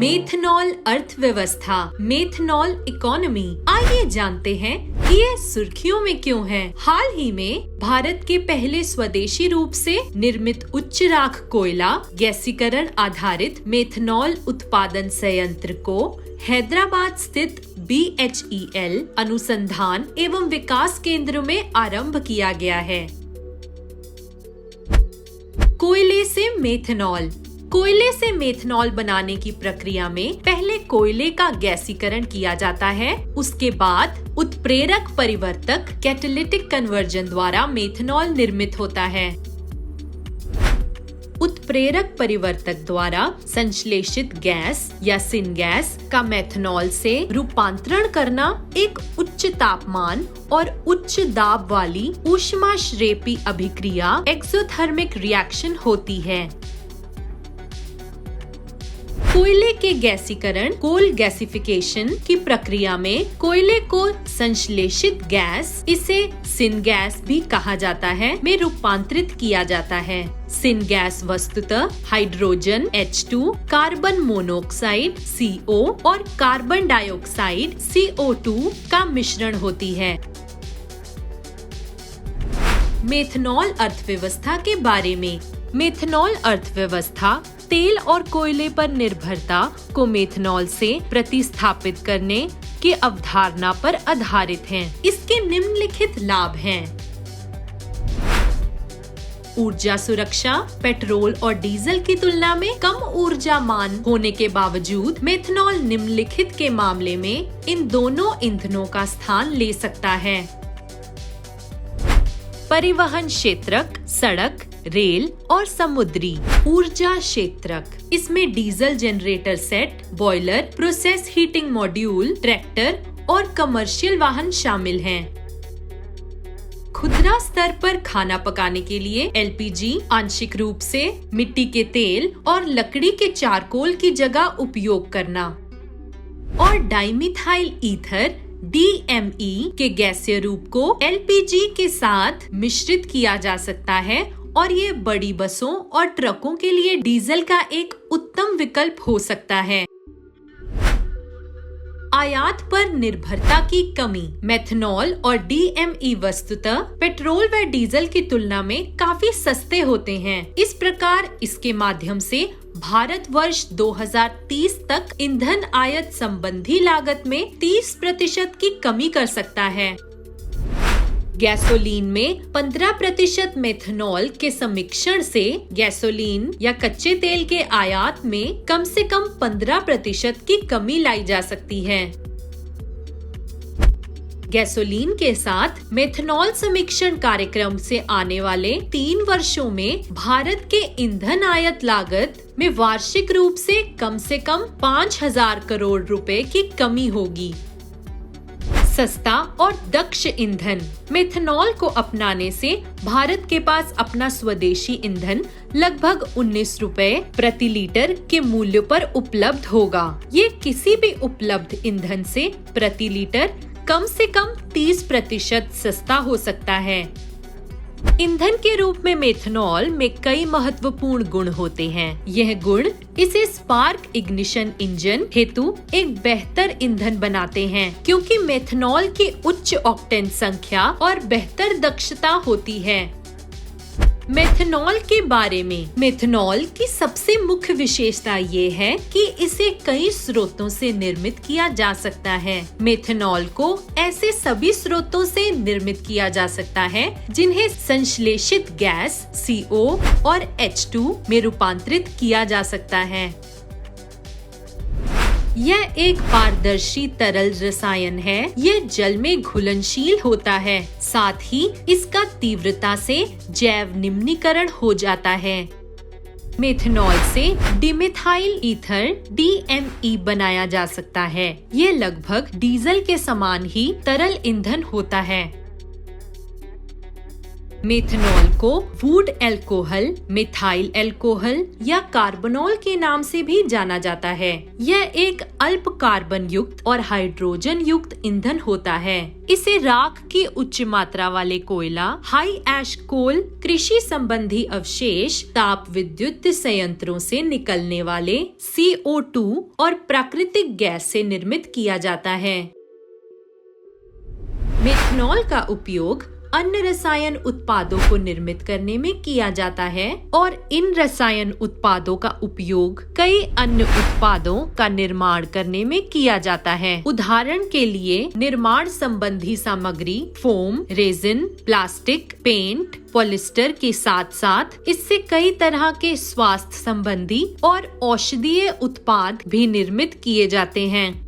Methanol अर्थव्यवस्था, methanol economy. आइए जानते हैं कि ये सुर्खियों में क्यों है। हाल ही में भारत के पहले स्वदेशी रूप से निर्मित उच्च राख कोयला गैसीकरण आधारित मेथनॉल उत्पादन संयंत्र को हैदराबाद स्थित BHEL अनुसंधान एवं विकास केंद्र में आरंभ किया गया है। कोयले से मेथनॉल। कोयले से मेथनॉल बनाने की प्रक्रिया में पहले कोयले का गैसीकरण किया जाता है, उसके बाद उत्प्रेरक परिवर्तक कैटालिटिक कन्वर्जन द्वारा मेथनॉल निर्मित होता है। उत्प्रेरक परिवर्तक द्वारा संश्लेषित गैस या सिनगैस का मेथनॉल से रूपांतरण करना एक उच्च तापमान और उच्च दाब वाली ऊष्माश्रेपी अभिक्रिया एक्सोथर्मिक रिएक्शन होती है। कोयले के गैसीकरण कोल गैसिफिकेशन की प्रक्रिया में कोयले को संश्लेषित गैस, इसे सिनगैस भी कहा जाता है, में रूपांतरित किया जाता है। सिनगैस वस्तुतः hydrogen H2, carbon monoxide CO और कार्बन डाइऑक्साइड CO2 का मिश्रण होती है। मेथनॉल अर्थव्यवस्था के बारे में। मेथनॉल अर्थव्यवस्था तेल और कोयले पर निर्भरता को मेथनॉल से प्रतिस्थापित करने की अवधारणा पर आधारित है। इसके निम्नलिखित लाभ हैं। ऊर्जा सुरक्षा। पेट्रोल और डीजल की तुलना में कम ऊर्जा मान होने के बावजूद मेथनॉल निम्नलिखित के मामले में इन दोनों ईंधनों का स्थान ले सकता है। परिवहन क्षेत्रक, सड़क, रेल और समुद्री। ऊर्जा क्षेत्रक, इसमें diesel generator set, boiler, process heating module, tractor और कमर्शियल वाहन शामिल हैं। खुदरा स्तर पर खाना पकाने के लिए LPG, आंशिक रूप से मिट्टी के तेल और लकड़ी के चारकोल की जगह उपयोग करना। और डाइमिथाइल ईथर DME के गैसीय रूप को LPG के साथ मिश्रित किया जा सकता है और ये बड़ी बसों और ट्रकों के लिए डीजल का एक उत्तम विकल्प हो सकता है। आयात पर निर्भरता की कमी। मेथनॉल और DME वस्तुतः पेट्रोल व डीजल की तुलना में काफी सस्ते होते हैं। इस प्रकार इसके माध्यम से भारत वर्ष 2030 तक ईंधन आयात संबंधी लागत में 30% की कमी कर सकता है। गैसोलीन में 15% मेथनॉल के समिश्रण से गैसोलीन या कच्चे तेल के आयात में कम से कम 15% की कमी लाई जा सकती है। गैसोलीन के साथ मेथनॉल समिश्रण कार्यक्रम से आने वाले 3 वर्षों में भारत के ईंधन आयात लागत में वार्षिक रूप से कम 5,000 करोड़ रुपए की कमी होगी। सस्ता और दक्ष ईंधन। मेथनॉल को अपनाने से भारत के पास अपना स्वदेशी ईंधन लगभग 19 रुपए प्रति लीटर के मूल्य पर उपलब्ध होगा। ये किसी भी उपलब्ध ईंधन से प्रति लीटर कम से कम 30% सस्ता हो सकता है। ईंधन के रूप में मेथनॉल में कई महत्वपूर्ण गुण होते हैं। यह गुण इसे स्पार्क इग्निशन इंजन हेतु एक बेहतर ईंधन बनाते हैं, क्योंकि मेथनॉल की उच्च ऑक्टेन संख्या और बेहतर दक्षता होती है। मेथनॉल के बारे में। मेथनॉल की सबसे मुख्य विशेषता ये है कि इसे कई स्रोतों से निर्मित किया जा सकता है। मेथनॉल को ऐसे सभी स्रोतों से निर्मित किया जा सकता है जिन्हें संश्लेषित गैस CO और H2 में रूपांतरित किया जा सकता है। यह एक पारदर्शी तरल रसायन है। यह जल में घुलनशील होता है, साथ ही इसका तीव्रता से जैव निम्नीकरण हो जाता है। मेथनॉल से डिमिथाइल ईथर DME बनाया जा सकता है। यह लगभग डीजल के समान ही तरल ईंधन होता है। मेथनॉल को वुड एल्कोहल, मिथाइल एल्कोहल या कार्बोनॉल के नाम से भी जाना जाता है। यह एक अल्प कार्बन युक्त और हाइड्रोजन युक्त ईंधन होता है। इसे राख की उच्च मात्रा वाले कोयला, हाई ऐश कोल, कृषि संबंधी अवशेष, ताप विद्युत संयंत्रों से निकलने वाले CO2 और प्राकृतिक गैस से निर्मित किया जाता है। मेथनॉल का उपयोग अन्य रसायन उत्पादों को निर्मित करने में किया जाता है और इन रसायन उत्पादों का उपयोग कई अन्य उत्पादों का निर्माण करने में किया जाता है। उदाहरण के लिए निर्माण संबंधी सामग्री, foam, resin, plastic, paint, polyester के साथ साथ इससे कई तरह के स्वास्थ्य संबंधी और औषधीय उत्पाद भी निर्मित किए जाते हैं।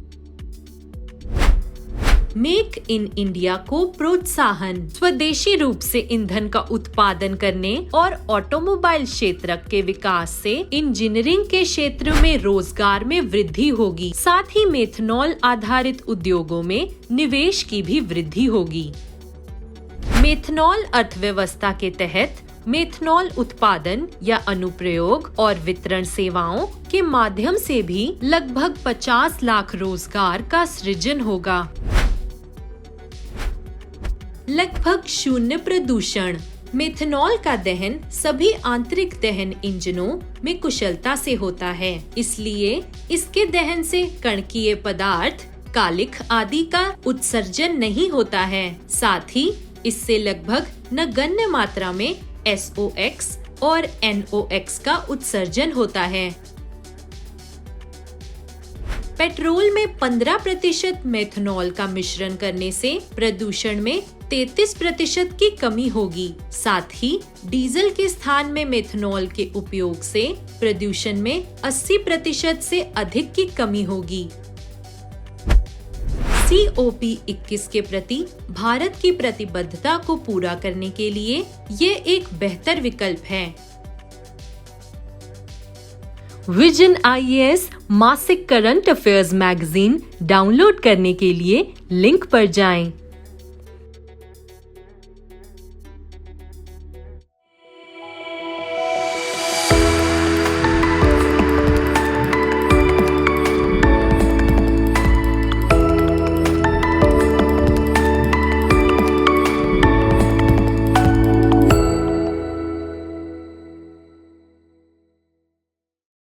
मेक इन इंडिया को प्रोत्साहन, स्वदेशी रूप से ईंधन का उत्पादन करने और ऑटोमोबाइल क्षेत्र के विकास से इंजीनियरिंग के क्षेत्र में रोजगार में वृद्धि होगी। साथ ही मेथनॉल आधारित उद्योगों में निवेश की भी वृद्धि होगी। मेथनॉल अर्थव्यवस्था के तहत मेथनॉल उत्पादन या अनुप्रयोग और वितरण सेवाओं के माध्यम से भी लगभग 50 लाख रोजगार का सृजन होगा। लगभग शून्य प्रदूषण। मेथनॉल का दहन सभी आंतरिक दहन इंजनों में कुशलता से होता है, इसलिए इसके दहन से कणकीय पदार्थ, कालिख आदि का उत्सर्जन नहीं होता है। साथ ही इससे लगभग नगण्य मात्रा में SOx और NOx का उत्सर्जन होता है। पेट्रोल में 15% मेथनॉल का मिश्रण करने से प्रदूषण में 33% की कमी होगी। साथ ही डीजल के स्थान में मेथनॉल के उपयोग से प्रदूषण में 80% से अधिक की कमी होगी। COP21 के प्रति भारत की प्रतिबद्धता को पूरा करने के लिए ये एक बेहतर विकल्प है। विजन IAS मासिक करंट अफेयर्स मैगजीन डाउनलोड करने के लिए लिंक पर जाएं।